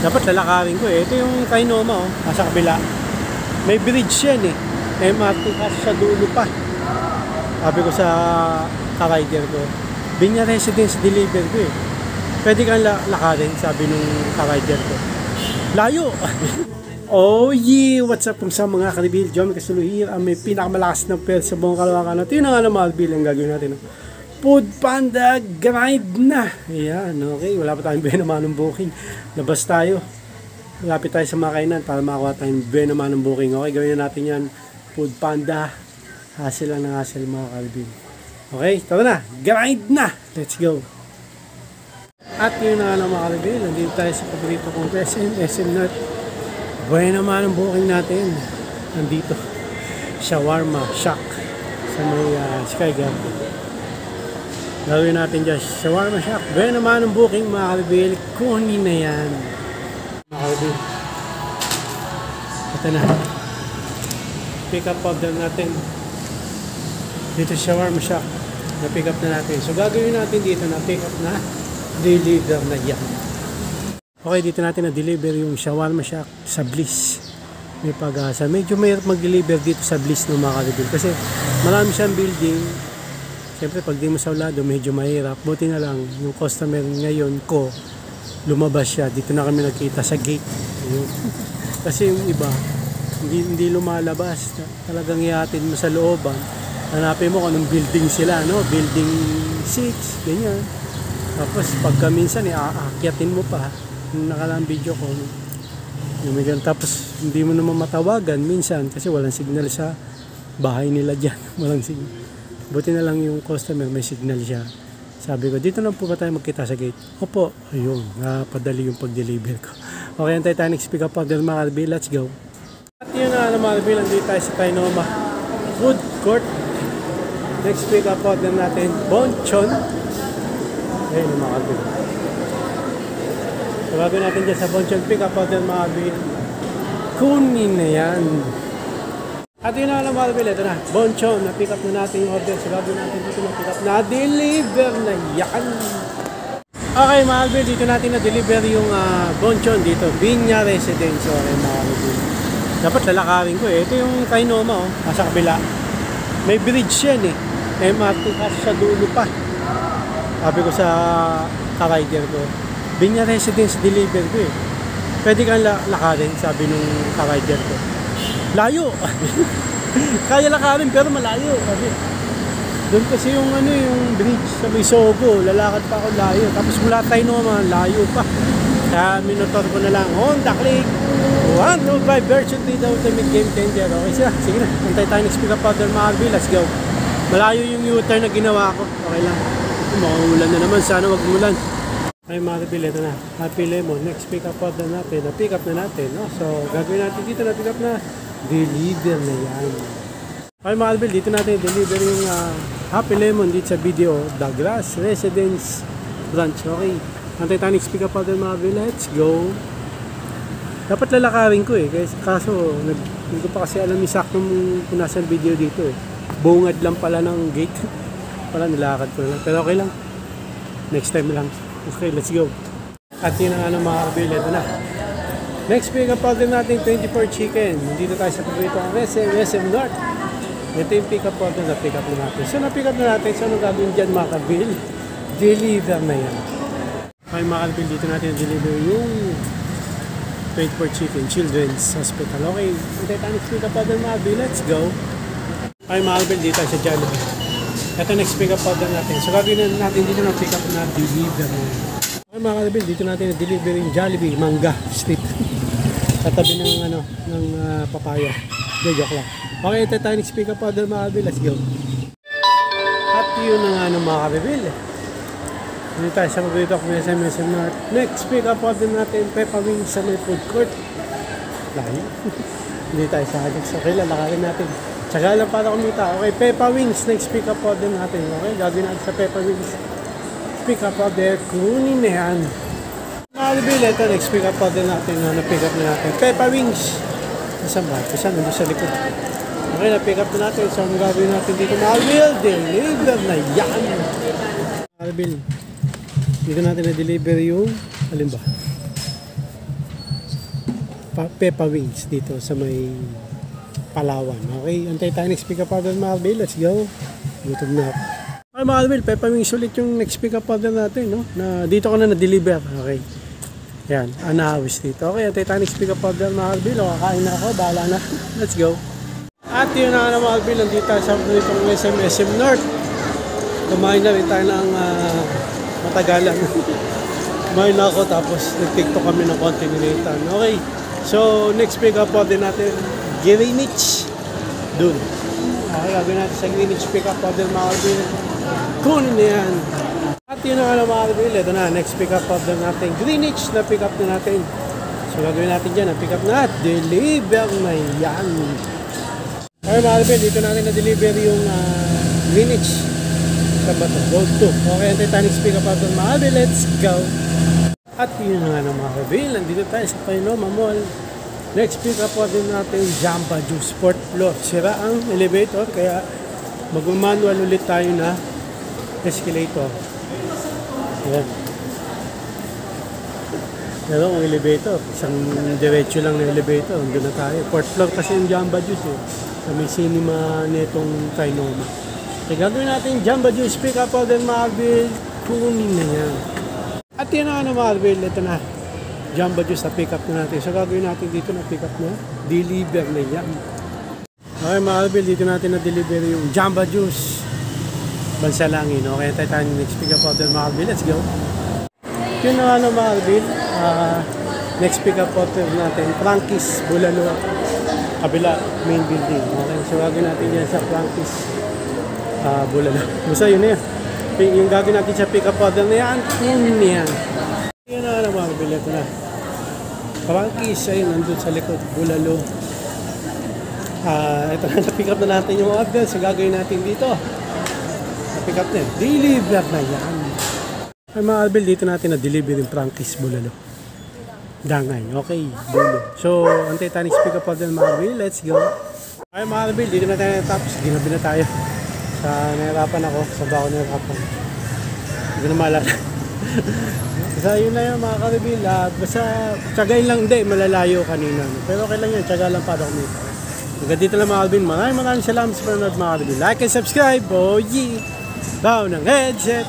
Dapat lalakarin ko eh. Ito yung Kainoma oh, nasa kabila. May bridge yan eh. MRT kasi sa dulo pa. Sabi ko sa ka-rider ko, Binya Residence deliver ko eh. Pwede kang lakarin, sabi nung ka-rider ko. Layo! Oh yeah! What's up kung sa mga karibil? John Casuluhir, ang may pinakamalakas ng pera sa buong Kalawakan. Ito yun ang alam, Albil, ang gagawin natin. Food Panda grind na! Ayan, okay. Wala pa tayong benamanong booking. Labas tayo. Malapit tayo sa mga kainan para makakuha tayong benamanong booking. Okay, gawin na natin yan. Food Panda. Hassle lang ng hassle, mga karibil. Okay, tara na. Grind na! Let's go! At yun na nga mga karibil. Nandito tayo sa paborito kong SM North. Buena naman ang booking natin. Nandito. Shawarma Shack. Sa may Sky Garden. Gawin natin dyan. Shawarma Shack. Buena naman ang booking mga karibil. Kunin na yan. Mga karibil. Ito na. Pick up order natin. Dito Shawarma Shack. Na-pick up na natin. So gagawin natin dito na pick up na. Deliver na yan. Okay, dito natin na-deliver yung Shawarma Shack sa Bliss. May pag-asa. Medyo mahirap mag-deliver dito sa Bliss ng mga karibil. Kasi marami siyang building. Siyempre, pag di mo sa lado, medyo mahirap. Buti na lang, yung customer ngayon ko, lumabas siya. Dito na kami nagkita sa gate. Kasi yung iba, hindi lumalabas. Talagang ihatid mo sa looban. Hanapin mo kung anong building sila, no? Building 6, ganyan. Tapos, pagka minsan, aakyatin mo pa. Yung nakalang video ko, tapos hindi mo naman matawagan minsan kasi walang signal sa bahay nila dyan. Walang signal. Buti na lang yung customer may signal siya. Sabi ko, dito lang po ba tayo magkita sa gate? Opo, ayun, napadali yung pag-deliver ko. Okay, antay tayo next pick up order mga karibil. Let's go. At yun na mga karibil, nandito tayo sa Kainoma Food Court. Next pick up order natin, Bonchon. Ayun mga karibil. So, gagawin natin dyan sa Bonchon pick up order mga karibil. Kunin na yan. At yun na lang mga karibil, ito na. Bonchon, na-pick up na natin yung order. So gagawin natin dito na-pick up na deliver na yan. Okay mga karibil, dito natin na-deliver yung Bonchon dito. Binya Residence. Okay mga karibil. Dapat lalakarin ko eh. Ito yung Kainoma oh, nasa kabila. May bridge yan eh. MRT kasi sa dulo pa. Sabi ko sa ka-rider ko, Binya Residence deliver ko eh. Pwede kang lakarin, sabi nung ka-rider ko. Layo! Kaya lakarin pero malayo. Kasi doon kasi yung yung bridge sa may Sogo. Lalakad pa ako layo. Tapos mula tayo naman, layo pa. Kaya minotor ko na lang, Honda Click 125 version 3 Ultimate Game Changer. Okay siya. Sige na. Antay tayo next pick up order mga karibil. Let's go. Malayo yung U-turn na ginawa ko. Okay lang. Makaulan na naman. Sana wag umulan. Ay mga karibil, ito na. Happy Lemon. Next pick up order natin. Na-pick up na natin. No? So gagawin natin dito. Na-pick up na. Deliver na yan. Okay mga karibil, dito natin deliver yung Happy Lemon dito sa video. Douglas Residence Branch. Okay. Antay tayo next pick up order mga karibil. Let's go. Dapat lalakarin ko eh. Kaso hindi ko pa kasi alam yung saktong kung nasa video dito eh. Bungad lang pala ng gate. Pala nilakad ko na lang. Pero okay lang. Next time lang. Okay, let's go. At yun ang mga karibil. Ito na. Next pick up order natin, 24 chicken. Dito tayo sa paborito ang SM North. Ito yung pick up order na pick up na natin. So na-pick up na natin. So anong gagawin dyan mga karibil? Deliver na yan. Okay mga karibil, dito natin deliver yung 24 chicken, Children's Hospital. Okay, ito tayo next pick up order mga karibil. Let's go. Okay mga karibil, dito tayo sa Jollibee. Ito next pick up order natin. So gagawin natin dito na pick up na deliver na yan. Okay mga karibil, dito natin na-deliver yung Jollibee Manga Street. Katabi ng papaya. Joke lang. Okay, ito tayo next pick up order mga karibil. Let's go. At yun na nga mga karibil. Dito tayo sa paborito ko ng SM North. Next pick up order natin, Peppa Wings sa may food court. Layo. Hindi tayo sa Alex. Okay, lalakarin natin. Tsaga lang para kumita. Okay, Peppa Wings. Next pick up order natin. Okay, gagawin natin sa Peppa Wings. Pick up order. Kunin na yan. Mga karibil, ito next pick up order natin. Na-pick up na natin. Peppa Wings. Nasaan ba? Nasaan? Nandun sa likod. Okay, na-pick up na natin. So, ang gagawin natin dito, mga karibil, deliver na yan. Mga karibil, dito natin na-deliver yung, alin ba? Peppa Wings dito sa may Palawan. Okay, antay tayo next pick up order mga Albil. Let's go. YouTube na. Okay mga Albil, Peppa Wings ulit yung next pick up order natin, no? Na dito ko na na-deliver. Okay. Yan, anahawis dito. Okay, antay tayo next pick up order mga Albil. O, kakain na ako, bahala na. Let's go. At yun na nga mga Albil, nandito tayo sa SM North. Kumain na rin tayo ng matagalan. Kumain na ako tapos nag-tiktok kami ng konti ni Nathan. Okay, so next pick up order natin, Greenwich. Dun. Okay, gagawin natin sa Greenwich pick up order mga Albil. Kunin na yan. At yun na nga mga Albil, ito na, next pick up order natin, Greenwich na pick up na natin. So gagawin natin dyan, ang pick up na, deliver na yan. Okay mga Albil, dito natin na-deliver yung Greenwich. Sabato, Gold 2. Okay, Titanic pick up order mga Albil, let's go. At yun na nga mga Albil, nandito tayo sa Painoma Mall. Next pick up order natin, Jamba Juice, 4th floor. Sira ang elevator, kaya mag-manual ulit tayo na escalator. Ayan. Pero ang elevator, isang diretso lang na elevator, doon na tayo. 4th floor kasi yung Jamba Juice eh. Sa may cinema netong Painoma. Kaya gagawin natin Jamba Juice, pick up order mga Albil, kunin na yan. At yun na mga Albil, ito na. Jamba Juice na pick up na natin. So gagawin natin dito na pick up na, deliver na yan. Okay mga Albil, dito natin na deliver yung Jamba Juice. Bansalangin. Okay, tayo next pick up order mga Albil, let's go. Yun na mga Albil, next pick up order natin, Frankie's Bulalo, kabila main building. Okay, so gagawin natin yan sa Frankie's Bulalo. Basta yun na yan. Yung gagawin natin sa pick up order na yan, yun yan. Yun na mga Albil, ito na. Frankie's, ayun, nandun sa likod, Bulalo. Ito na, na-pick up na natin yung order. So gagawin natin dito. Na-pick up na yan. Deliver na yan. Ay mga Albil, dito natin na-deliver yung Frankie's Bulalo. Dangay, okay, Bulo. So, ang Titanic pick up order mga Albil, let's go. Ay mga Albil, dito na tayo natapos. Ginabi na tayo. Nahirapan ako. Saan ba ako nahirapan? Hindi ko na maalala. Basta yun na yun mga Albil. Basta tsagayin lang, hindi, malalayo kanina. Pero okay lang yun, tsaga lang para kumita. Hanggang dito lang mga Albil. Maraming salamat sa panonood mga Albil. Like and subscribe. Oh yeah! Down ng headset.